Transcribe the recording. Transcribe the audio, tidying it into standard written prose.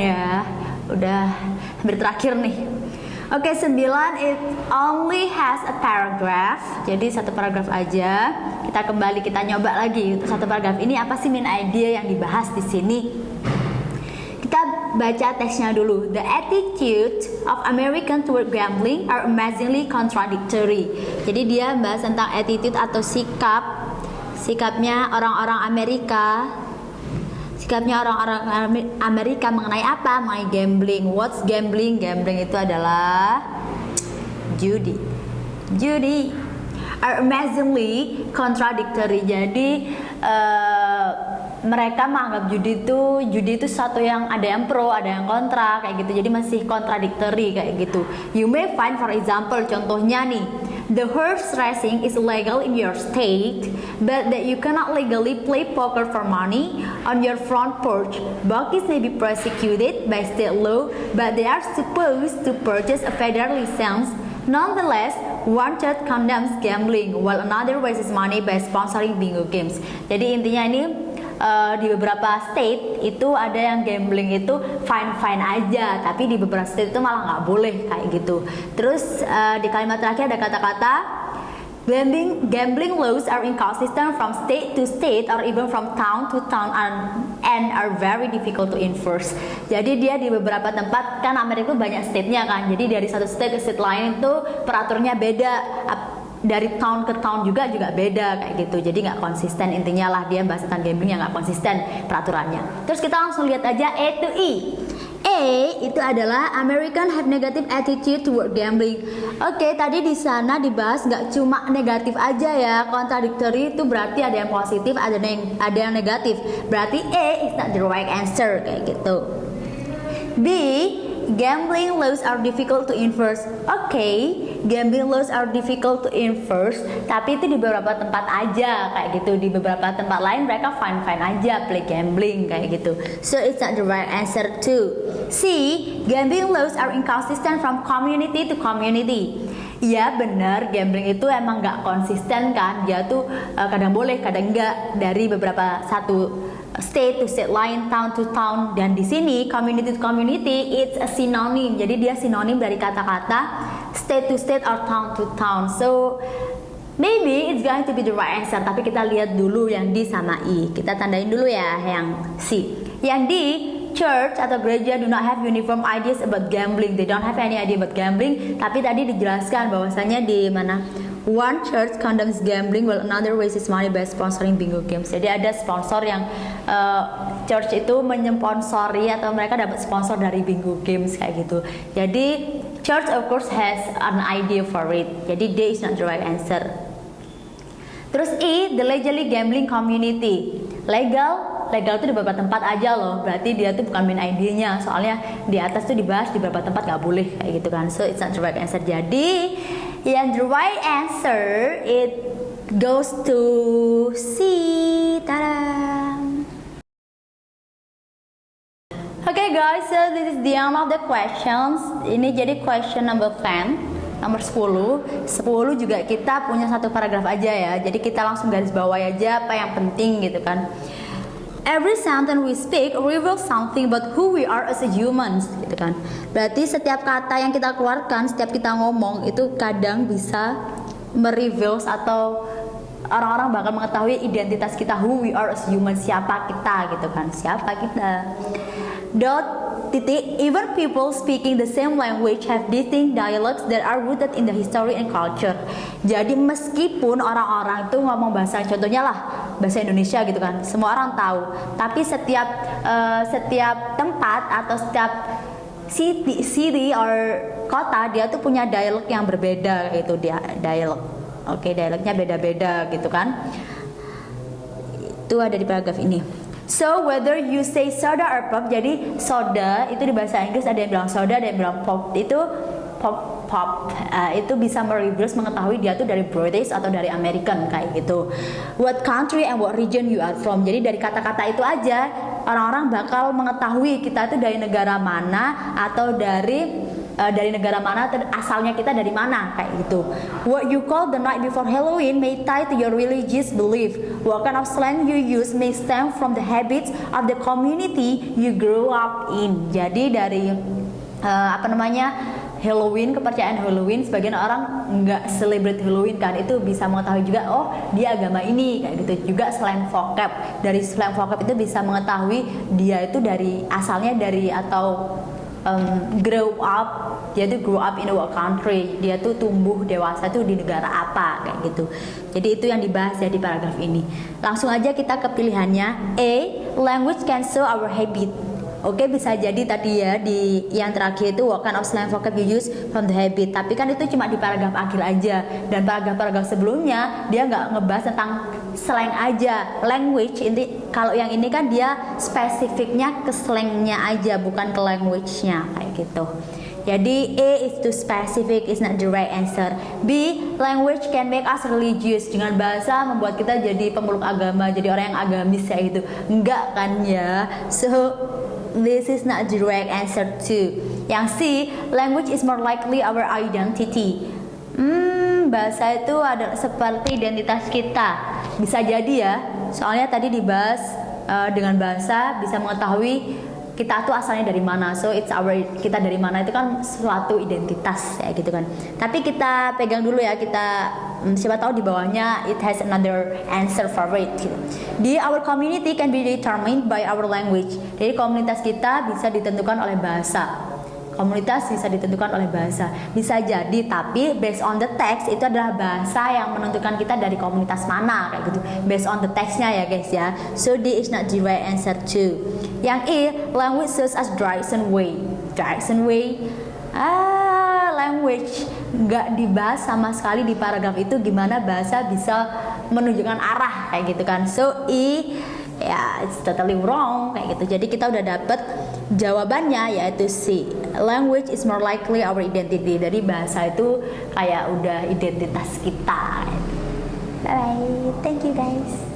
ya. Udah hampir terakhir nih. Oke, 9, it only has a paragraph. Jadi satu paragraf aja. Kita nyoba lagi untuk satu paragraf ini apa sih main idea yang dibahas di sini. Kita baca teksnya dulu. The attitude of American toward gambling are amazingly contradictory. Jadi dia bahas tentang attitude atau sikapnya orang-orang Amerika. Sikapnya orang-orang Amerika mengenai apa? Mengenai gambling. What's gambling? Gambling itu adalah judi. Judi are amazingly contradictory. Jadi mereka menganggap judi itu satu yang ada yang pro, ada yang kontra kayak gitu. Jadi masih contradictory kayak gitu. You may find, for example, contohnya nih, the horse racing is legal in your state, but that you cannot legally play poker for money on your front porch. Bookies may be prosecuted by state law, but they are supposed to purchase a federal license. Nonetheless, one church condemns gambling, while another raises money by sponsoring bingo games. Jadi intinya ini di beberapa state itu ada yang gambling itu fine aja, tapi di beberapa state itu malah nggak boleh kayak gitu. Terus di kalimat terakhir ada kata-kata gambling laws are inconsistent from state to state or even from town to town and are very difficult to enforce. Jadi dia di beberapa tempat, kan Amerika itu banyak state-nya kan, jadi dari satu state ke state lain itu peraturannya beda, dari town ke town juga beda kayak gitu. Jadi nggak konsisten, intinya lah dia bahas tentang gambling yang nggak konsisten peraturannya. Terus kita langsung lihat aja A to E. A itu adalah American have negative attitude toward gambling. Oke, tadi di sana dibahas nggak cuma negatif aja ya. Contradictory itu berarti ada yang positif, ada yang negatif. Berarti A is not the right answer kayak gitu. B, gambling laws are difficult to enforce. Oke, gambling laws are difficult to enforce, tapi itu di beberapa tempat aja kayak gitu. Di beberapa tempat lain mereka fine aja play gambling kayak gitu. So it's not the right answer too. C, gambling laws are inconsistent from community to community. Ya benar, gambling itu emang nggak konsisten kan. Dia tuh kadang boleh, kadang enggak, dari beberapa satu state to state lain, town to town. Dan di sini community to community it's a synonym. Jadi dia sinonim dari kata-kata state to state or town to town. So maybe it's going to be the right answer. Tapi kita lihat dulu yang D sama E. Kita tandain dulu ya yang C. Yang D, church atau gereja do not have uniform ideas about gambling. They don't have any idea about gambling. Tapi tadi dijelaskan bahwasanya di mana one church condemns gambling while another raises money by sponsoring bingo games. Jadi ada sponsor yang church itu menyponsori atau mereka dapat sponsor dari bingo games kayak gitu. Jadi church of course has an idea for it. Jadi D is not the right answer. Terus E, the legally gambling community. Legal itu di beberapa tempat aja loh. Berarti dia tuh bukan main idenya. Soalnya di atas tuh dibahas di beberapa tempat nggak boleh kayak gitu kan. So it's not the right answer. Jadi yang the right answer it goes to C. Tada. Okay guys, so this is the end of the questions. Ini jadi question number 10. Nomor 10 juga kita punya satu paragraf aja ya. Jadi kita langsung garis bawahi aja apa yang penting gitu kan. Every sentence we speak reveals something about who we are as a humans gitu kan. Berarti setiap kata yang kita keluarkan, setiap kita ngomong itu kadang bisa mereveals atau orang-orang bakal mengetahui identitas kita, who we are as humans, siapa kita gitu kan. Siapa kita. Even people speaking the same language have distinct dialects that are rooted in the history and culture. Jadi meskipun orang-orang itu ngomong bahasa, contohnya lah bahasa Indonesia gitu kan, semua orang tahu. Tapi setiap tempat atau setiap city or kota dia tuh punya dialek yang berbeda gitu, dia dialek. Oke, dialeknya beda-beda gitu kan. Itu ada di paragraf ini. So whether you say soda or pop, jadi soda itu di bahasa Inggris ada yang bilang soda, ada yang bilang pop. Itu pop itu bisa mereverse mengetahui dia tuh dari British atau dari American kayak gitu. What country and what region you are from. Jadi dari kata-kata itu aja orang-orang bakal mengetahui kita tuh dari negara mana atau dari dari negara mana, asalnya kita dari mana, kayak gitu. What you call the night before Halloween may tie to your religious belief. What kind of slang you use may stem from the habits of the community you grew up in. Jadi dari Halloween, kepercayaan Halloween, sebagian orang nggak celebrate Halloween kan, itu bisa mengetahui juga oh dia agama ini, kayak gitu. Juga slang vocab, dari slang vocab itu bisa mengetahui dia itu dari asalnya dari atau grow up, dia tuh grow up in what country, dia tuh tumbuh dewasa tuh di negara apa, kayak gitu. Jadi itu yang dibahas ya di paragraf ini. Langsung aja kita ke pilihannya. A, language can show our habit. Oke, bisa jadi tadi ya di yang terakhir itu what kind of slang vocab you use from the habit. Tapi kan itu cuma di paragraf akhir aja, dan paragraf-paragraf sebelumnya dia nggak ngebahas tentang slang aja. Language ini, kalau yang ini kan dia spesifiknya ke slangnya aja, bukan ke language-nya, kayak gitu. Jadi A is too specific, is not the right answer. B, language can make us religious. Dengan bahasa membuat kita jadi pemeluk agama, jadi orang yang agamis ya gitu. Enggak kan ya. So this is not the right answer too. Yang C, language is more likely our identity. Bahasa itu ada seperti identitas kita. Bisa jadi ya. Soalnya tadi dibahas dengan bahasa bisa mengetahui kita tuh asalnya dari mana. So it's our, kita dari mana itu kan suatu identitas ya gitu kan. Tapi kita pegang dulu ya, kita siapa tahu di bawahnya it has another answer for it gitu. Di our community can be determined by our language. Jadi komunitas kita bisa ditentukan oleh bahasa. Komunitas bisa ditentukan oleh bahasa. Bisa jadi, tapi based on the text itu adalah bahasa yang menentukan kita dari komunitas mana, kayak gitu. Based on the textnya ya guys ya. So D is not the right answer too. Yang E, language serves as direction way. Direction way. Language nggak dibahas sama sekali di paragraf itu, gimana bahasa bisa menunjukkan arah, kayak gitu kan. So E, ya it's totally wrong, kayak gitu. Jadi kita udah dapet jawabannya, yaitu C, language is more likely our identity. Dari bahasa itu kayak udah identitas kita. Bye bye, thank you guys.